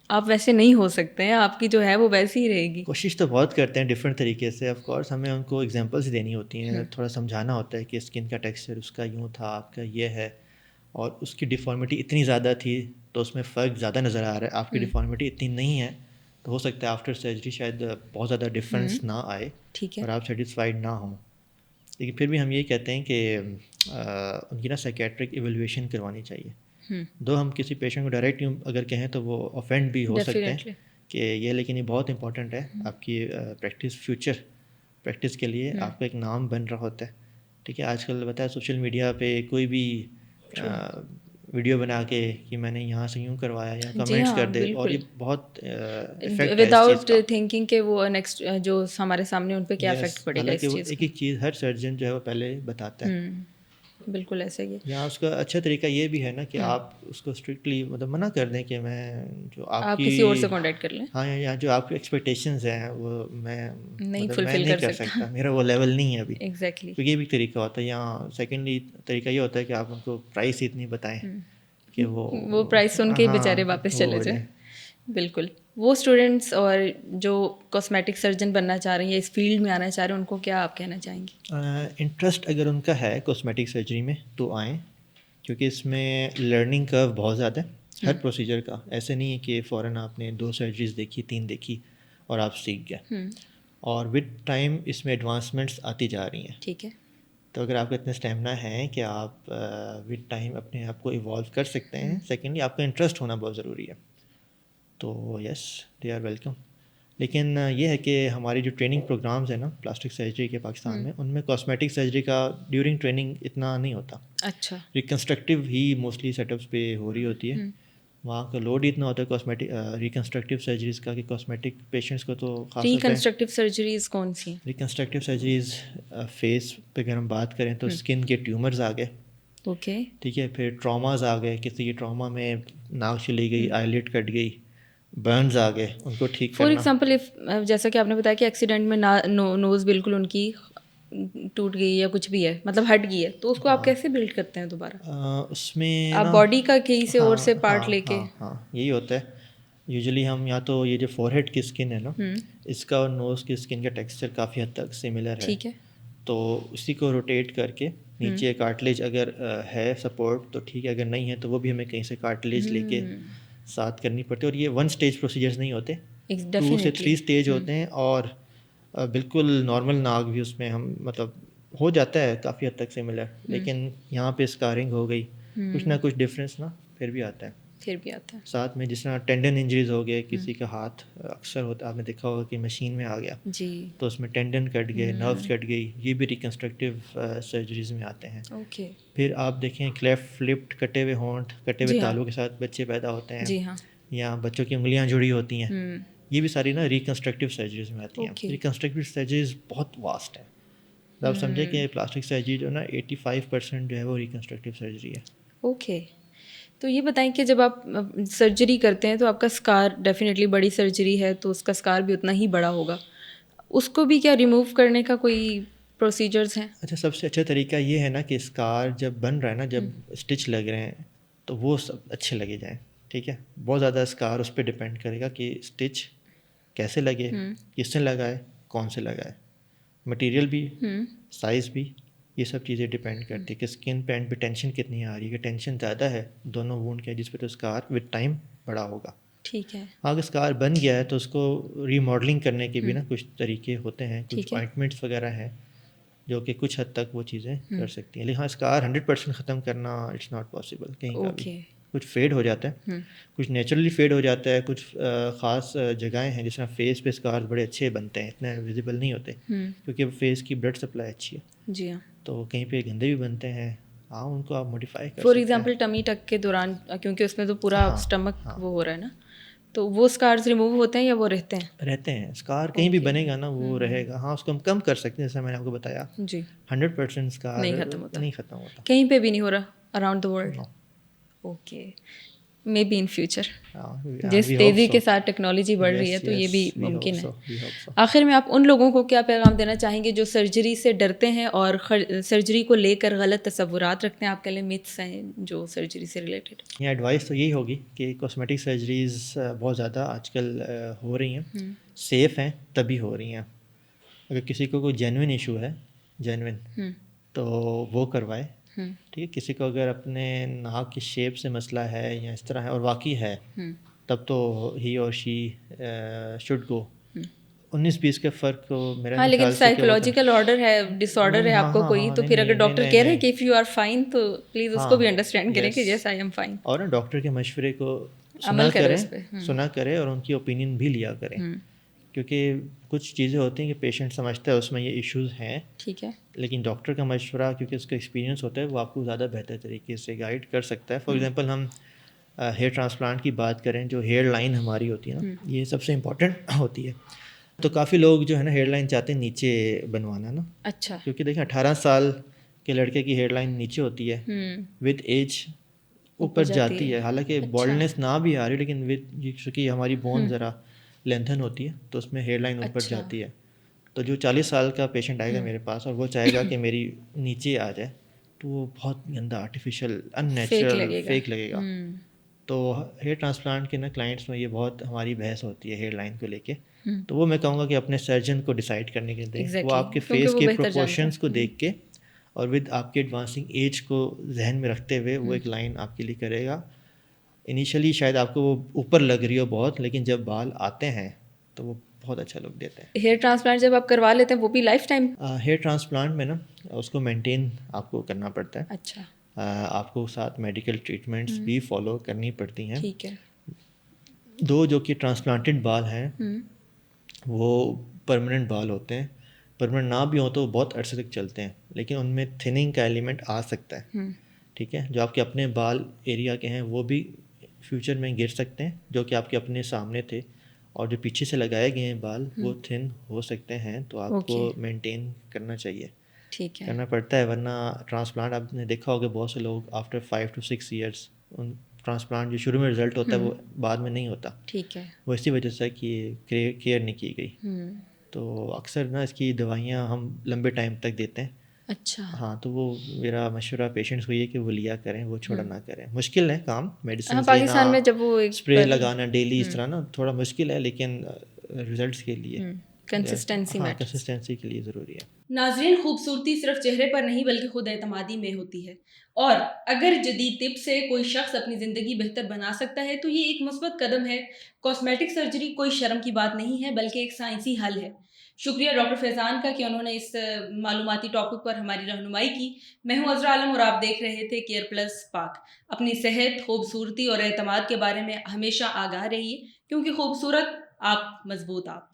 آپ ویسے نہیں ہو سکتے ہیں, آپ کی جو ہے وہ ویسی ہی رہے گی؟ کوشش تو بہت کرتے ہیں ڈفرینٹ طریقے سے. آف کورس ہمیں ان کو ایگزامپلس دینی ہوتی ہیں, تھوڑا سمجھانا ہوتا ہے کہ اسکن کا ٹیکسچر اس کا یوں تھا, آپ کا یہ ہے, اور اس کی ڈیفارمیٹی اتنی زیادہ تھی تو اس میں فرق زیادہ نظر آ رہا ہے. آپ کی ڈیفارمیٹی اتنی نہیں ہے تو ہو سکتا ہے آفٹر سرجری شاید بہت زیادہ ڈفرینس نہ آئے اور آپ سیٹسفائڈ نہ ہوں. لیکن پھر بھی ہم یہ کہتے ہیں کہ ان کی نا سائیکیٹرک ایویلویشن کروانی چاہیے. دو ہم کسی پیشنٹ کو ڈائریکٹ اگر کہیں تو وہ آفینڈ بھی ہو سکتے ہیں کہ یہ, لیکن یہ بہت امپورٹنٹ ہے آپ کی پریکٹس فیوچر پریکٹس کے لیے آپ کا ایک نام بن رہا ہوتا ہے. ٹھیک ہے, آج کل بتایا سوشل میڈیا پہ کوئی بھی ویڈیو بنا کے کہ میں نے یہاں سے یوں کروایا یا کمنٹس کر دے, اور یہ بہت افیکٹ ہے اس چیز کا, تھنکنگ کہ وہ نیکسٹ جو ہمارے سامنے ان پہ کیا افیکٹ پڑے گا اس چیز کا. ایک ایک چیز ہر سرجن جو ہے وہ پہلے بتاتا ہے. بالکل ایسا ہی ہے. یہاں اس کا اچھا طریقہ یہ بھی ہے نا کہ آپ اس کو اسٹرکٹلی مطلب منع کر دیں کہ میں جو آپ کی کسی اور سے کانٹیکٹ کر لیں. ہاں, یا جو آپ کی ایکسپیکٹیشنز ہیں وہ میں نہیں کر سکتا, میرا وہ لیول نہیں ہے ابھی. ایگزیکٹلی. تو یہ بھی طریقہ ہوتا ہے. یہاں سیکنڈلی طریقہ یہ ہوتا ہے کہ آپ ان کو پرائس اتنی بتائیں کہ وہ پرائس سن کے بیچارے واپس چلے جائیں. بالکل. وہ اسٹوڈنٹس اور جو کاسمیٹک سرجن بننا چاہ رہے ہیں یا اس فیلڈ میں آنا چاہ رہے ہیں ان کو کیا آپ کہنا چاہیں گے؟ انٹرسٹ اگر ان کا ہے کاسمیٹک سرجری میں تو آئیں, کیونکہ اس میں لرننگ کرو بہت زیادہ ہے ہر پروسیجر کا. ایسے نہیں ہے کہ فوراً آپ نے 2 سرجریز دیکھی 3 دیکھی اور آپ سیکھ گئے, اور ود ٹائم اس میں ایڈوانسمنٹس آتی جا رہی ہیں. ٹھیک ہے. تو اگر آپ کا اتنا اسٹیمنا ہے کہ آپ ود ٹائم اپنے آپ کو ایوالو کر سکتے ہیں. سیکنڈلی آپ کا انٹرسٹ ہونا بہت ضروری ہے. تو یس دے آر ویلکم. لیکن یہ ہے کہ ہماری جو ٹریننگ پروگرامز ہیں نا پلاسٹک سرجری کے پاکستان میں, ان میں کاسمیٹک سرجری کا ڈیورنگ ٹریننگ اتنا نہیں ہوتا. اچھا. ریکنسٹرکٹیو ہی موسٹلی سیٹ اپس پہ ہو رہی ہوتی ہے. وہاں کا لوڈ ہی اتنا ہوتا ہے کاسمیٹک ریکنسٹرکٹیو سرجریز کا کہ کاسمیٹک پیشنٹس کو تو خاص. ریکنسٹرکٹیو سرجریز کون سی ہیں؟ ریکنسٹرکٹیو سرجریز فیس پہ اگر ہم بات کریں تو اسکن کے ٹیومرز آ گئے. اوکے. ٹھیک ہے. پھر ٹراماز آ گئے, کسی کی ٹراما میں ناک چلی گئی, آئی لڈ کٹ گئی, برنز آ گئے, ان کو ٹھیک کرنا. فار ایگزامپل جیسا کہ آپ نے بتایا کہ ایکسیڈنٹ میں نوز بالکل ان کی ٹوٹ گئی یا کچھ بھی ہے, مطلب ہٹ گئی ہے, تو اس کو آپ کیسے بلڈ کرتے ہیں دوبارہ؟ اس میں آپ باڈی کا کہیں سے اور سے پارٹ لے کے. ہاں یہی ہوتا ہے. یوزلی ہم یا تو یہ جو فور ہیڈ کی اسکن ہے نا, اس کا اور نوز کی اسکن کا ٹیکسچر کافی حد تک سملر ہے. ٹھیک ہے. تو اسی کو روٹیٹ کر کے نیچے کارٹلیج اگر ہے سپورٹ تو ٹھیک ہے, اگر نہیں ہے تو وہ بھی ہمیں کہیں سے کارٹلیج لے کے ساتھ کرنی پڑتی ہے. اور یہ 1 اسٹیج پروسیجرز نہیں ہوتے, 2 سے 3 اسٹیج ہوتے ہیں. اور بالکل نارمل ناک بھی اس میں ہم مطلب ہو جاتا ہے کافی حد تک سملر, لیکن یہاں پہ اسکارنگ ہو گئی, کچھ نہ کچھ ڈفرینس نا پھر بھی آتا ہے. ساتھ میں جس طرح ٹینڈن انجریز ہو گئے, کسی کا ہاتھ اکثر ہوتا ہے, آپ نے دیکھا ہوگا کہ مشین میں آ گیا جی, تو اس میں ٹینڈن کٹ گئے, نروز کٹ گئی, یہ بھی ریکنسٹرکٹیو سرجریز میں آتے ہیں. اوکے. پھر آپ دیکھیں کلیفٹ لپٹ, کٹے ہوئے ہونٹ, کٹے ہوئے تالوں کے ساتھ بچے پیدا ہوتے ہیں. جی ہاں. یا بچوں کی انگلیاں جڑی ہوتی ہیں, یہ بھی ساری نا ریکنسٹرکٹیو سرجریز میں آتی ہیں. ریکنسٹرکٹیو سرجریز بہت واسٹ ہیں. آپ سمجھیں کہ پلاسٹک سرجری جو ہے نا 85% جو ہے وہ ریکنسٹرکٹیو سرجری ہے. اوکے. تو یہ بتائیں کہ جب آپ سرجری کرتے ہیں تو آپ کا اسکار ڈیفینیٹلی بڑی سرجری ہے تو اس کا اسکار بھی اتنا ہی بڑا ہوگا, اس کو بھی کیا ریموو کرنے کا کوئی پروسیجرز ہیں؟ اچھا, سب سے اچھا طریقہ یہ ہے نا کہ اسکار جب بن رہا ہے نا, جب اسٹچ لگ رہے ہیں تو وہ سب اچھے لگے جائیں. ٹھیک ہے. بہت زیادہ اسکار اس پہ ڈپینڈ کرے گا کہ اسٹچ کیسے لگے, کس نے لگائے, کون سے لگائے, مٹیریل بھی, سائز بھی, یہ سب چیزیں ڈپینڈ کرتی ہے کہ اسکن پہ اینڈ پہ ٹینشن کتنی آ رہی ہے. کہ ٹینشن زیادہ ہے دونوں وونڈ کے جس پہ تو اسکار ود ٹائم بڑا ہوگا. ٹھیک ہے. اگر اسکار بن گیا ہے تو اس کو ری ماڈلنگ کرنے کے بھی نا کچھ طریقے ہوتے ہیں, کچھ آئنٹمنٹس وغیرہ ہیں جو کہ کچھ حد تک وہ چیزیں کر سکتی ہیں. لیکن ہاں اسکار 100% ختم کرنا اٹس ناٹ پاسبل کہیں کا بھی. کچھ فیڈ ہو جاتا ہے, کچھ نیچرلی فیڈ ہو جاتا ہے, کچھ خاص جگہیں ہیں جس طرح فیس پہ اسکار بڑے اچھے بنتے ہیں, اتنے ویزیبل نہیں ہوتے کیونکہ فیس کی بلڈ سپلائی اچھی ہے. جی ہاں. تو کہیں پہ گندے بھی بنتے ہیں, ہاں ان کو آپ موڈیفائی کر سکتے ہیں. فار ایگزامپل ٹمی ٹک کے دوران, کیونکہ اس میں تو پورا اسٹمک وہ ہو رہا ہے نا, تو وہ اسکارز ریموو ہوتے ہیں یا وہ رہتے ہیں؟ رہتے ہیں. اسکار کہیں بھی بنے گا نا وہ رہے گا. ہاں اس کو ہم کم کر سکتے ہیں, جیسا میں نے آپ کو بتایا. جی. 100% اسکار نہیں ختم ہوتا کہیں پہ بھی نہیں ہو رہا around the world. Okay. Maybe in future جس تیزی کے ساتھ ٹیکنالوجی بڑھ رہی ہے تو یہ بھی ممکن ہے. آخر میں آپ ان لوگوں کو کیا پیغام دینا چاہیں گے جو سرجری سے ڈرتے ہیں اور سرجری کو لے کر غلط تصورات رکھتے ہیں؟ آپ کے لیے میتھس ہیں جو سرجری سے ریلیٹڈ. یہ ایڈوائس تو یہی ہوگی کہ کاسمیٹک سرجریز بہت زیادہ آج کل ہو رہی ہیں, سیف ہیں تبھی ہو رہی ہیں. اگر کسی کو کوئی جینوئن ایشو ہے, جینوئن, تو وہ کروائے. ٹھیک ہے. کسی کو اگر اپنے ناک کی شیپ سے مسئلہ ہے یا اس طرح ہے اور واقعی ہے, تب تو ہی اور شی شوڈ گو. 19-20 کے فرق کو میرا ہاں, لیکن سائیکولوجیکل آرڈر ہے, ڈس آرڈر ہے آپ کو کوئی, تو پھر اگر ڈاکٹر کہہ رہے ہیں کہ اف یو آر فائن تو پلیز اس کو بھی انڈرسٹینڈ کریں کہ یس آئی ایم فائن, اور ڈاکٹر کے مشورے کو عمل سنا کرے اور ان کی اوپینین بھی لیا کریں. کیونکہ کچھ چیزیں ہوتی ہیں کہ پیشنٹ سمجھتا ہے اس میں یہ ایشوز ہیں، ٹھیک ہے، لیکن ڈاکٹر کا مشورہ کیونکہ اس کا ایکسپیرینس ہوتا ہے وہ آپ کو زیادہ بہتر طریقے سے گائیڈ کر سکتا ہے. For example him here transplant کی بات کریں، جو ہیئر لائن ہماری ہوتی ہے نا، یہ سب سے امپورٹنٹ ہوتی ہے. تو کافی لوگ جو ہے نا ہیئر لائن چاہتے ہیں نیچے بنوانا نا. اچھا، کیونکہ دیکھیں 18 سال کے لڑکے کی ہیئر لائن نیچے ہوتی ہے، ود ایج اوپر جاتی ہے. حالانکہ بالڈنس نہ بھی آ رہی، لیکن ود چونکہ ہماری بون ذرا لینتھن ہوتی ہے تو اس میں ہیئر لائن اوپر جاتی ہے. تو جو 40 سال کا پیشنٹ آئے گا میرے پاس اور وہ چاہے گا کہ میری نیچے آ جائے، تو وہ بہت گندا، آرٹیفیشیل، ان نیچرل، فیک لگے گا. تو ہیئر ٹرانسپلانٹ کے نا کلائنٹس میں یہ بہت ہماری بحث ہوتی ہے ہیئر لائن کو لے کے. تو وہ میں کہوں گا کہ اپنے سرجن کو ڈیسائیڈ کرنے کے دیں. وہ آپ کے فیس کے پروپورشنس کو دیکھ کے اور ود آپ کے ایڈوانسنگ ایج کو ذہن میں رکھتے ہوئے وہ ایک لائن آپ کے لیے کرے گا. انیشلی شاید آپ کو وہ اوپر لگ رہی ہو بہت، لیکن جب بال آتے ہیں تو وہ بہت اچھا لک دیتے ہیں. ہیئر ٹرانسپلانٹ جب آپ کروا لیتے ہیں وہ بھی لائف ٹائم؟ ہیئر ٹرانسپلانٹ میں نا اس کو مینٹین آپ کو کرنا پڑتا ہے. اچھا، آپ کو ساتھ میڈیکل ٹریٹمنٹس بھی فالو کرنی پڑتی ہیں. ٹھیک ہے. دو جو کہ ٹرانسپلانٹڈ بال ہیں وہ پرماننٹ بال ہوتے ہیں. پرماننٹ نہ بھی ہوں تو وہ بہت عرصے تک چلتے ہیں، لیکن ان میں تھننگ کا ایلیمنٹ آ سکتا ہے. ٹھیک ہے، جو آپ کے اپنے بال ایریا کے ہیں وہ بھی فیوچر میں گر سکتے ہیں، جو کہ آپ کے اپنے سامنے تھے. اور جو پیچھے سے لگائے گئے ہیں بال وہ تھن ہو سکتے ہیں، تو آپ کو مینٹین کرنا چاہیے، ٹھیک ہے، کرنا پڑتا ہے. ورنہ ٹرانسپلانٹ آپ نے دیکھا ہوگا بہت سے لوگ after 5 to 6 years in transplant جو شروع میں رزلٹ ہوتا ہے وہ بعد میں نہیں ہوتا. ٹھیک ہے، وہ اسی وجہ سے کہ کیئر نہیں کی گئی. تو اکثر نا اس کی دوائیاں ہم لمبے ٹائم تک دیتے ہیں. اچھا، ہاں، تو وہ میرا مشورہ پیشنٹس کو یہ کہ وہ لیا کریں، وہ چھوڑا نہ کریں. مشکل ہے کام، میڈیسنز لینا، پاکستان میں جب وہ اسپرے لگانا ڈیلی، اس طرح نا تھوڑا مشکل ہے، لیکن رزلٹس کے لیے کنسسٹنسی ہاں کنسسٹنسی کے لیے ضروری ہے. ناظرین، خوبصورتی صرف چہرے پر نہیں بلکہ خود اعتمادی میں ہوتی ہے، اور اگر جدید طب سے کوئی شخص اپنی زندگی بہتر بنا سکتا ہے تو یہ ایک مثبت قدم ہے. کاسمیٹک سرجری کوئی شرم کی بات نہیں ہے بلکہ ایک سائنسی حل ہے. شکریہ ڈاکٹر فیضان کا کہ انہوں نے اس معلوماتی ٹاپک پر ہماری رہنمائی کی. میں ہوں عذرا عالم اور آپ دیکھ رہے تھے کیئر پلس پاک. اپنی صحت، خوبصورتی اور اعتماد کے بارے میں ہمیشہ آگاہ رہیے، کیونکہ خوبصورت آپ، مضبوط آپ.